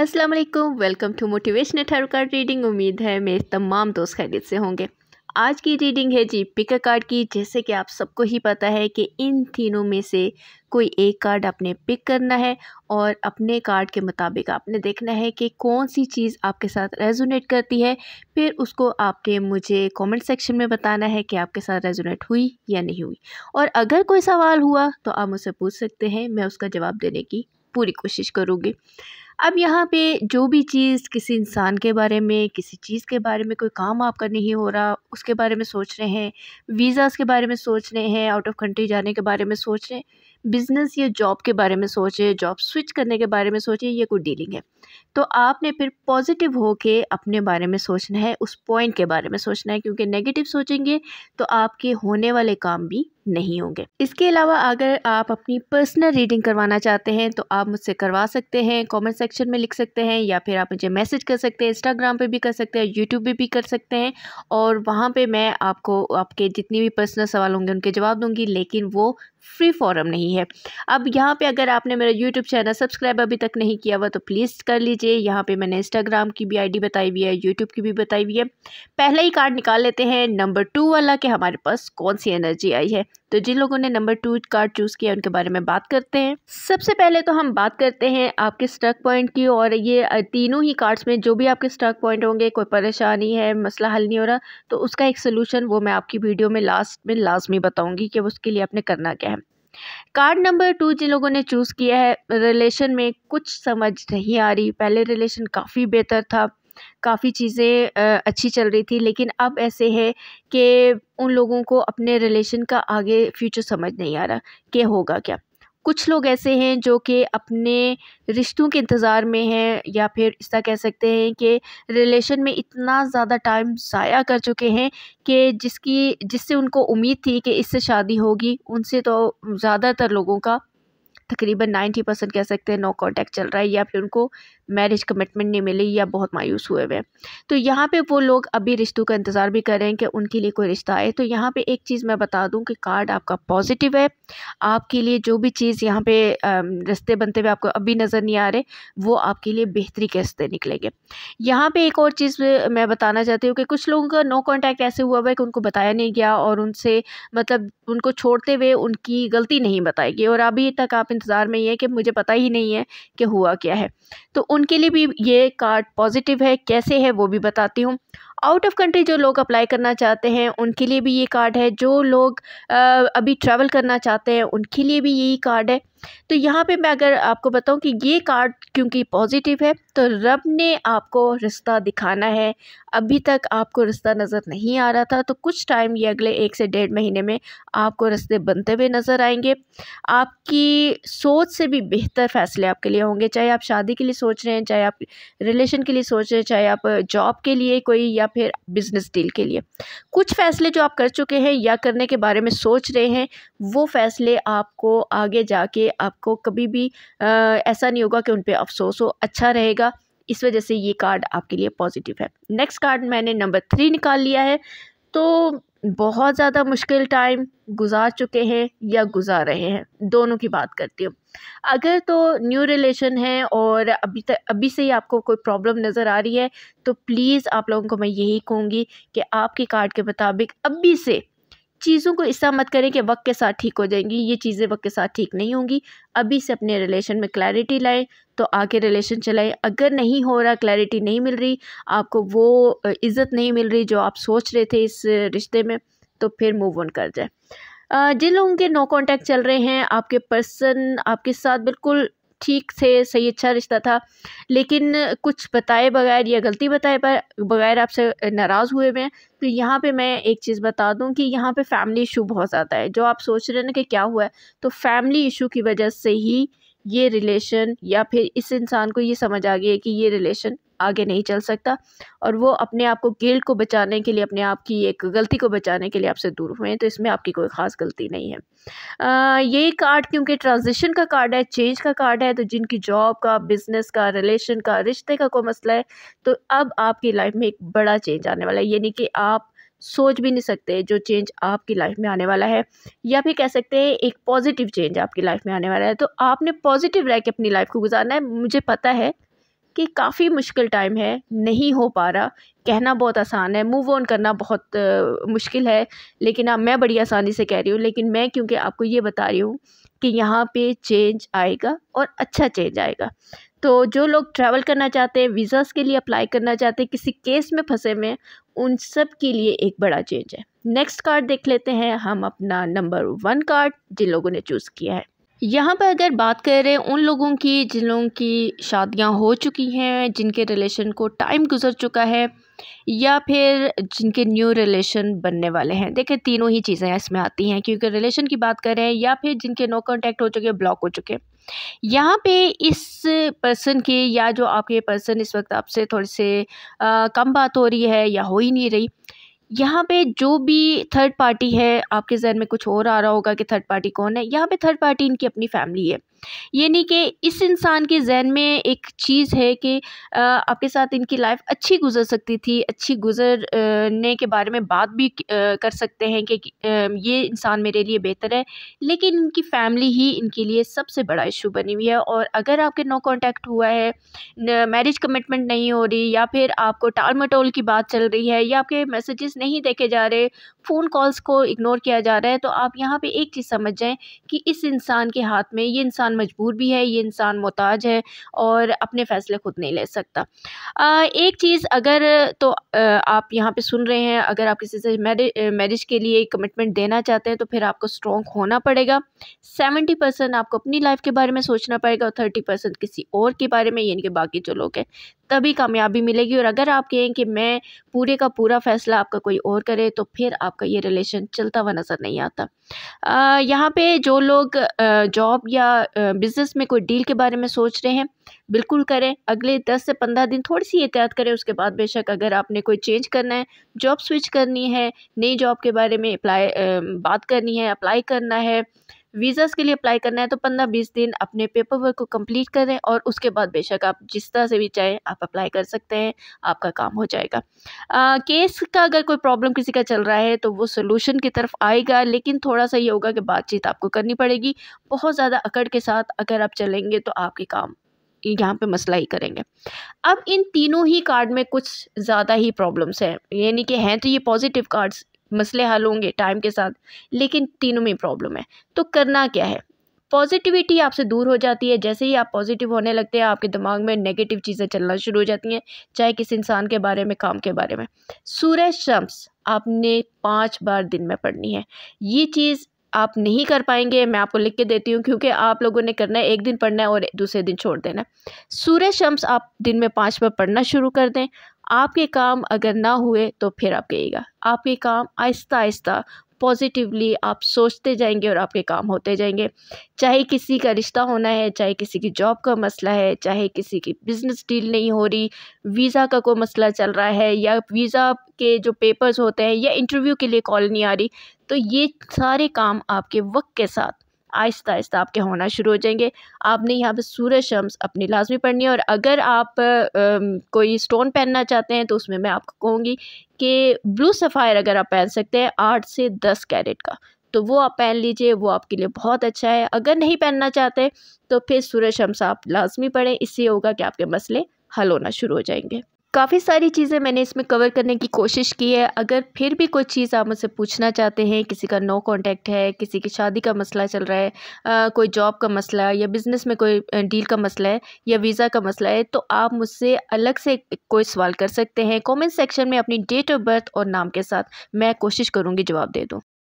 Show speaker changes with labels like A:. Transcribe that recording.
A: अस्सलाम वालेकुम, welcome to motivational tarot card reading. उम्मीद है मेरे तमाम दोस्त खैरियत से होंगे। आज की रीडिंग है जी पिक अ कार्ड की। जैसे कि आप सबको ही पता है कि इन तीनों में से कोई एक कार्ड आपने पिक करना है और अपने कार्ड के मुताबिक आपने देखना है कि कौन सी चीज़ आपके साथ रेजोनेट करती है। फिर उसको आपने मुझे कमेंट सेक्शन में बताना है कि आपके साथ रेजोनेट हुई या नहीं हुई। और अगर कोई सवाल हुआ तो आप मुझसे पूछ सकते हैं, मैं उसका जवाब देने की पूरी कोशिश करूँगी। अब यहाँ पे जो भी चीज़ किसी इंसान के बारे में, किसी चीज़ के बारे में, कोई काम आपका नहीं हो रहा, उसके बारे में सोच रहे हैं, वीज़ाज़ के बारे में सोच रहे हैं, आउट ऑफ कंट्री जाने के बारे में सोच रहे हैं, बिज़नेस या जॉब के बारे में सोच रहे हैं, जॉब स्विच करने के बारे में सोचिए, ये कोई डीलिंग है। तो आपने फिर पॉजिटिव होके अपने बारे में सोचना है, उस पॉइंट के बारे में सोचना है, क्योंकि नेगेटिव सोचेंगे तो आपके होने वाले काम भी नहीं होंगे। इसके अलावा अगर आप अपनी पर्सनल रीडिंग करवाना चाहते हैं तो आप मुझसे करवा सकते हैं, कमेंट सेक्शन में लिख सकते हैं, या फिर आप मुझे मैसेज कर सकते हैं, इंस्टाग्राम पे भी कर सकते हैं, यूट्यूब पे भी कर सकते हैं। और वहाँ पे मैं आपको आपके जितनी भी पर्सनल सवाल होंगे उनके जवाब दूंगी, लेकिन वो फ्री फॉरम नहीं है। अब यहाँ पे अगर आपने मेरा यूट्यूब चैनल सब्सक्राइब अभी तक नहीं किया हुआ तो प्लीज़ कर लीजिए। यहाँ पे मैंने इंस्टाग्राम की भी आईडी बताई हुई है, यूट्यूब की भी बताई हुई है। पहले ही कार्ड निकाल लेते हैं नंबर 2 वाला, कि हमारे पास कौन सी एनर्जी आई है। तो जिन लोगों ने नंबर 2 कार्ड चूज़ किया उनके बारे में बात करते हैं। सबसे पहले तो हम बात करते हैं आपके स्ट्रक पॉइंट की। और ये तीनों ही कार्ड्स में जो भी आपके स्ट्रक पॉइंट होंगे, कोई परेशानी है, मसला हल नहीं हो रहा, तो उसका एक सोल्यूशन वो मैं आपकी वीडियो में लास्ट में लाजमी बताऊंगी कि उसके लिए आपने करना क्या है। कार्ड नंबर 2 जिन लोगों ने चूज़ किया है, रिलेशन में कुछ समझ नहीं आ रही। पहले रिलेशन काफ़ी बेहतर था, काफ़ी चीज़ें अच्छी चल रही थी, लेकिन अब ऐसे है कि उन लोगों को अपने रिलेशन का आगे फ्यूचर समझ नहीं आ रहा कि होगा क्या। कुछ लोग ऐसे हैं जो कि अपने रिश्तों के इंतज़ार में हैं, या फिर इस तरह कह सकते हैं कि रिलेशन में इतना ज़्यादा टाइम ज़ाया कर चुके हैं कि जिससे उनको उम्मीद थी कि इससे शादी होगी, उनसे तो ज़्यादातर लोगों का तकरीबन 90% कह सकते हैं नो कांटेक्ट चल रहा है, या फिर उनको मैरिज कमिटमेंट नहीं मिली, या बहुत मायूस हुए हुए हैं। तो यहाँ पे वो लोग अभी रिश्तों का इंतज़ार भी कर रहे हैं कि उनके लिए कोई रिश्ता आए। तो यहाँ पे एक चीज़ मैं बता दूं कि कार्ड आपका पॉजिटिव है। आपके लिए जो भी चीज़ यहाँ पे रिश्ते बनते हुए आपको अभी नज़र नहीं आ रहे, वो आपके लिए बेहतरी के रिश्ते निकलेंगे। यहाँ पे एक और चीज़ मैं बताना चाहती हूँ कि कुछ लोगों का नो कॉन्टैक्ट ऐसे हुआ है कि उनको बताया नहीं गया, और उनसे मतलब उनको छोड़ते हुए उनकी गलती नहीं बताई गई, और अभी तक आप इंतज़ार में ही है कि मुझे पता ही नहीं है कि हुआ क्या है। तो उनके लिए भी ये कार्ड पॉजिटिव है। कैसे है वो भी बताती हूँ। आउट ऑफ कंट्री जो लोग अप्लाई करना चाहते हैं उनके लिए भी ये कार्ड है। जो लोग अभी ट्रैवल करना चाहते हैं उनके लिए भी यही कार्ड है। तो यहाँ पे मैं अगर आपको बताऊँ कि ये कार्ड क्योंकि पॉजिटिव है, तो रब ने आपको रिश्ता दिखाना है। अभी तक आपको रिश्ता नज़र नहीं आ रहा था, तो कुछ टाइम ये अगले 1 से 1.5 महीने में आपको रिश्ते बनते हुए नज़र आएंगे। आपकी सोच से भी बेहतर फ़ैसले आपके लिए होंगे, चाहे आप शादी के लिए सोच रहे हैं, चाहे आप रिलेशन के लिए सोच रहे हैं, चाहे आप जॉब के लिए कोई, या फिर बिज़नेस डील के लिए। कुछ फ़ैसले जो आप कर चुके हैं या करने के बारे में सोच रहे हैं, वो फ़ैसले आपको आगे जाके आपको कभी भी ऐसा नहीं होगा कि उन पे अफ़सोस हो, अच्छा रहेगा। इस वजह से ये कार्ड आपके लिए पॉजिटिव है। नेक्स्ट कार्ड मैंने नंबर 3 निकाल लिया है। तो बहुत ज़्यादा मुश्किल टाइम गुज़ार चुके हैं या गुज़ार रहे हैं, दोनों की बात करती हूँ। अगर तो न्यू रिलेशन है और अभी से ही आपको कोई प्रॉब्लम नज़र आ रही है, तो प्लीज़ आप लोगों को मैं यही कहूँगी कि आपके कार्ड के मुताबिक अभी से चीज़ों को ऐसा मत करें कि वक्त के साथ ठीक हो जाएंगी। ये चीज़ें वक्त के साथ ठीक नहीं होंगी। अभी से अपने रिलेशन में क्लैरिटी लाएं तो आगे रिलेशन चलाएं। अगर नहीं हो रहा, क्लैरिटी नहीं मिल रही, आपको वो इज़्ज़त नहीं मिल रही जो आप सोच रहे थे इस रिश्ते में, तो फिर मूव ऑन कर जाए। जिन लोगों के नो कांटेक्ट चल रहे हैं, आपके पर्सन आपके साथ बिल्कुल ठीक थे, सही अच्छा रिश्ता था, लेकिन कुछ बताए बगैर या गलती बताए बगैर आपसे नाराज़ हुए हुए हैं। तो यहाँ पे मैं एक चीज़ बता दूँ कि यहाँ पे फैमिली इशू बहुत ज़्यादा है। जो आप सोच रहे हैं ना कि क्या हुआ है, तो फैमिली इशू की वजह से ही ये रिलेशन, या फिर इस इंसान को ये समझ आ गई है कि ये रिलेशन आगे नहीं चल सकता, और वो अपने आप को गिल्ट को बचाने के लिए, अपने आप की एक गलती को बचाने के लिए आपसे दूर हुए हैं। तो इसमें आपकी कोई ख़ास गलती नहीं है। ये कार्ड क्योंकि ट्रांजिशन का कार्ड है, चेंज का कार्ड है, तो जिनकी जॉब का, बिज़नेस का, रिलेशन का, रिश्ते का कोई मसला है, तो अब आपकी लाइफ में एक बड़ा चेंज आने वाला है। यानी कि आप सोच भी नहीं सकते जो चेंज आपकी लाइफ में आने वाला है, या फिर कह सकते हैं एक पॉजिटिव चेंज आपकी लाइफ में आने वाला है। तो आपने पॉजिटिव रह के अपनी लाइफ को गुजारना है। मुझे पता है कि काफ़ी मुश्किल टाइम है, नहीं हो पा रहा। कहना बहुत आसान है, मूव ऑन करना बहुत मुश्किल है, लेकिन मैं बड़ी आसानी से कह रही हूँ। लेकिन मैं क्योंकि आपको ये बता रही हूँ कि यहाँ पे चेंज आएगा और अच्छा चेंज आएगा। तो जो लोग ट्रैवल करना चाहते हैं, वीज़ास के लिए अप्लाई करना चाहते हैं, किसी केस में फंसे हुए हैं, उन सब के लिए एक बड़ा चेंज है। नेक्स्ट कार्ड देख लेते हैं हम, अपना नंबर 1 कार्ड जिन लोगों ने चूज़ किया है। यहाँ पर अगर बात करें उन लोगों की जिन लोगों की शादियाँ हो चुकी हैं, जिनके रिलेशन को टाइम गुजर चुका है, या फिर जिनके न्यू रिलेशन बनने वाले हैं। देखिए, तीनों ही चीज़ें इसमें आती हैं, क्योंकि रिलेशन की बात करें या फिर जिनके नो कॉन्टैक्ट हो चुके, ब्लॉक हो चुके। यहाँ पे इस पर्सन के, या जो आपके पर्सन इस वक्त आपसे थोड़ी से कम बात हो रही है या हो ही नहीं रही, यहाँ पे जो भी थर्ड पार्टी है, आपके ज़हन में कुछ और आ रहा होगा कि थर्ड पार्टी कौन है। यहाँ पे थर्ड पार्टी इनकी अपनी फैमिली है। ये नहीं कि इस इंसान के ज़हन में एक चीज़ है कि आपके साथ इनकी लाइफ अच्छी गुजर सकती थी, अच्छी गुजरने के बारे में बात भी कर सकते हैं कि ये इंसान मेरे लिए बेहतर है, लेकिन इनकी फैमिली ही इनके लिए सबसे बड़ा इशू बनी हुई है। और अगर आपके नो कॉन्टैक्ट हुआ है, मैरिज कमिटमेंट नहीं हो रही, या फिर आपको टाल मटोल की बात चल रही है, या आपके मैसेजेस नहीं देखे जा रहे, फ़ोन कॉल्स को इग्नोर किया जा रहा है, तो आप यहाँ पे एक चीज़ समझ जाएं कि इस इंसान के हाथ में, ये इंसान मजबूर भी है, ये इंसान मोहताज है और अपने फ़ैसले खुद नहीं ले सकता। एक चीज़ अगर तो आप यहाँ पे सुन रहे हैं, अगर आप किसी से मैरिज के लिए कमिटमेंट देना चाहते हैं, तो फिर आपको स्ट्रॉन्ग होना पड़ेगा। 70% आपको अपनी लाइफ के बारे में सोचना पड़ेगा और 30% किसी और के बारे में, यानी कि बाकी जो लोग हैं, तभी कामयाबी मिलेगी। और अगर आप कहें कि मैं पूरे का पूरा फ़ैसला आपका कोई और करे, तो फिर आपका ये रिलेशन चलता हुआ नज़र नहीं आता। यहाँ पे जो लोग जॉब या बिज़नेस में कोई डील के बारे में सोच रहे हैं, बिल्कुल करें। अगले 10 से 15 दिन थोड़ी सी एहतियात करें, उसके बाद बेशक अगर आपने कोई चेंज करना है, जॉब स्विच करनी है, नई जॉब के बारे में बात करनी है, अप्लाई करना है, वीज़ास के लिए अप्लाई करना है, तो 15-20 दिन अपने पेपर वर्क को कंप्लीट करें और उसके बाद बेशक आप जिस तरह से भी चाहें आप अप्लाई कर सकते हैं, आपका काम हो जाएगा। केस का अगर कोई प्रॉब्लम किसी का चल रहा है, तो वो सॉल्यूशन की तरफ आएगा, लेकिन थोड़ा-सा ये होगा कि बातचीत आपको करनी पड़ेगी। बहुत ज़्यादा अकड़ के साथ अगर आप चलेंगे, तो आपके काम यहाँ पे मसला ही करेंगे। अब इन तीनों ही कार्ड में कुछ ज़्यादा ही प्रॉब्लम्स हैं, यानी कि हैं तो ये पॉजिटिव कार्ड्स, मसले हल होंगे टाइम के साथ, लेकिन तीनों में प्रॉब्लम है। तो करना क्या है? पॉजिटिविटी आपसे दूर हो जाती है। जैसे ही आप पॉजिटिव होने लगते हैं, आपके दिमाग में नेगेटिव चीज़ें चलना शुरू हो जाती हैं, चाहे किसी इंसान के बारे में, काम के बारे में। सूरह शम्स आपने 5 बार दिन में पढ़नी है। ये चीज़ आप नहीं कर पाएंगे, मैं आपको लिख के देती हूँ, क्योंकि आप लोगों ने करना है, एक दिन पढ़ना है और दूसरे दिन छोड़ देना है। सूरह शम्स आप दिन में 5 बार पढ़ना शुरू कर दें। आपके काम अगर ना हुए, तो फिर आप कहिएगा, आपके काम आहिस्ता आहिस्ता पॉजिटिवली आप सोचते जाएंगे और आपके काम होते जाएंगे। चाहे किसी का रिश्ता होना है, चाहे किसी की जॉब का मसला है, चाहे किसी की बिज़नेस डील नहीं हो रही, वीज़ा का कोई मसला चल रहा है, या वीज़ा के जो पेपर्स होते हैं, या इंटरव्यू के लिए कॉल नहीं आ रही, तो ये सारे काम आपके वक्त के साथ आहिस्ता आहिस्ता आपके होना शुरू हो जाएंगे। आपने यहाँ पे सूरह शम्स अपनी लाजमी पढ़नी है। और अगर आप कोई स्टोन पहनना चाहते हैं, तो उसमें मैं आपको कहूँगी कि ब्लू सफ़ायर अगर आप पहन सकते हैं 8 से 10 कैरेट का, तो वो आप पहन लीजिए, वो आपके लिए बहुत अच्छा है। अगर नहीं पहनना चाहते, तो फिर सूरह शम्स आप लाजमी पढ़ें, इससे होगा कि आपके मसले हल होना शुरू हो जाएंगे। काफ़ी सारी चीज़ें मैंने इसमें कवर करने की कोशिश की है। अगर फिर भी कोई चीज़ आप मुझसे पूछना चाहते हैं, किसी का नो कॉन्टैक्ट है, किसी की शादी का मसला चल रहा है, कोई जॉब का मसला, या बिज़नेस में कोई डील का मसला है, या वीज़ा का मसला है, तो आप मुझसे अलग से कोई सवाल कर सकते हैं। कमेंट सेक्शन में अपनी डेट ऑफ बर्थ और नाम के साथ, मैं कोशिश करूँगी जवाब दे दूँ।